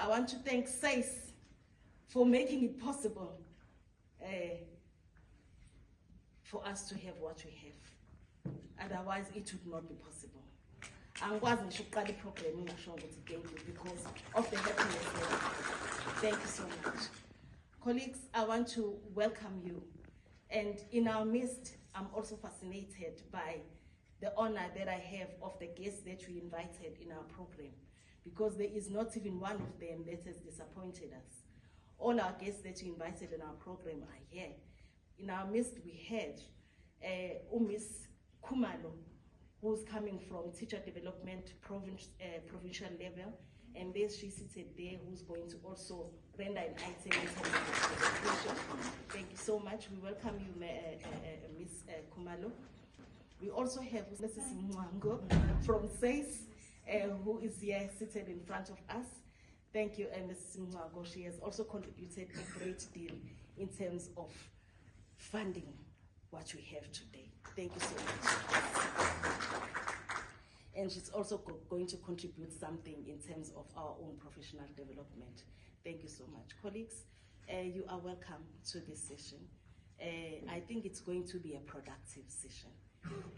I want to thank SAIS for making it possible for us to have what we have. Otherwise, it would not be possible. Angikwazi ngisho ukuqala iprogram ngingasho ukuthi thank you because of the happiness level. Thank you so much. Colleagues, I want to welcome you. And in our midst, I'm also fascinated by the honor that I have of the guests that we invited in our program, because there is not even one of them that has disappointed us. All our guests that we invited in our program are here. In our midst, we had Miss Khumalo, who's coming from teacher development provincial level, and there she seated there, who's going to also render an item in terms of education. Thank you so much. We welcome you, Miss Khumalo. We also have Mrs. Mwango from SAIS, who is here seated in front of us. Thank you, Mrs. Mwango. She has also contributed a great deal in terms of funding what we have today. Thank you so much. And she's also going to contribute something in terms of our own professional development. Thank you so much. Colleagues, you are welcome to this session. I think it's going to be a productive session.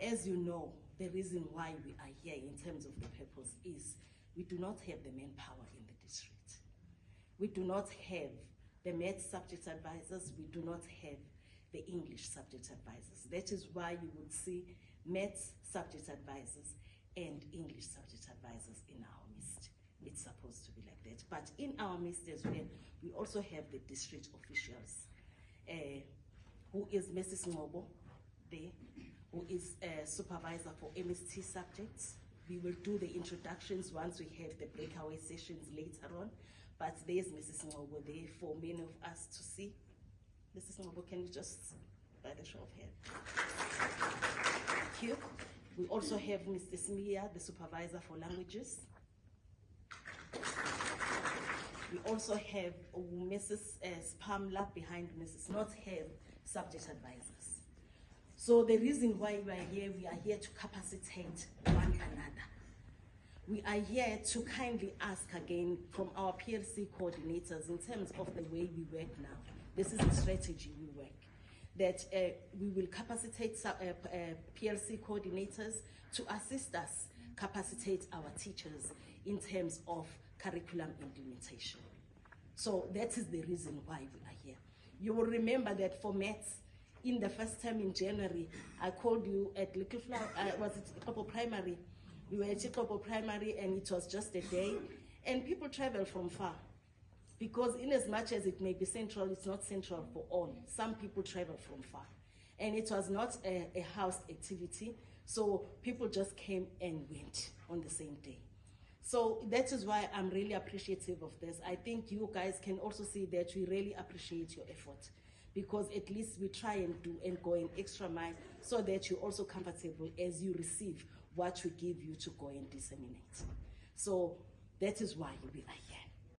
As you know, the reason why we are here in terms of the purpose is we do not have the manpower in the district. We do not have the math subject advisors. We do not have the English subject advisors. That is why you would see math subject advisors and English subject advisors in our midst. It's supposed to be like that. But in our midst as well, we also have the district officials, who is Mrs. Ngobo there, who is a supervisor for MST subjects. We will do the introductions once we have the breakaway sessions later on. But there's Mrs. Ngobo there for many of us to see. Mrs. Ngobo, can you just, by the show of hands? Thank you. We also have Mr. Smia, the supervisor for languages. We also have Mrs. Spamla behind Mrs. Not have subject advisors. So the reason why we are here to capacitate one another. We are here to kindly ask again from our PLC coordinators in terms of the way we work now. This is the strategy we work. That we will capacitate PLC coordinators to assist us capacitate our teachers in terms of curriculum implementation. So that is the reason why we are here. You will remember that for maths, in the first term in January, I called you at Little Flower, was it Ikopo Primary? We were at Ikopo Primary and it was just a day, and people travel from far. Because in as much as it may be central, it's not central for all. Some people travel from far. And it was not a house activity, so people just came and went on the same day. So that is why I'm really appreciative of this. I think you guys can also see that we really appreciate your effort, because at least we try and do and go an extra mile so that you're also comfortable as you receive what we give you to go and disseminate. So that is why we are here.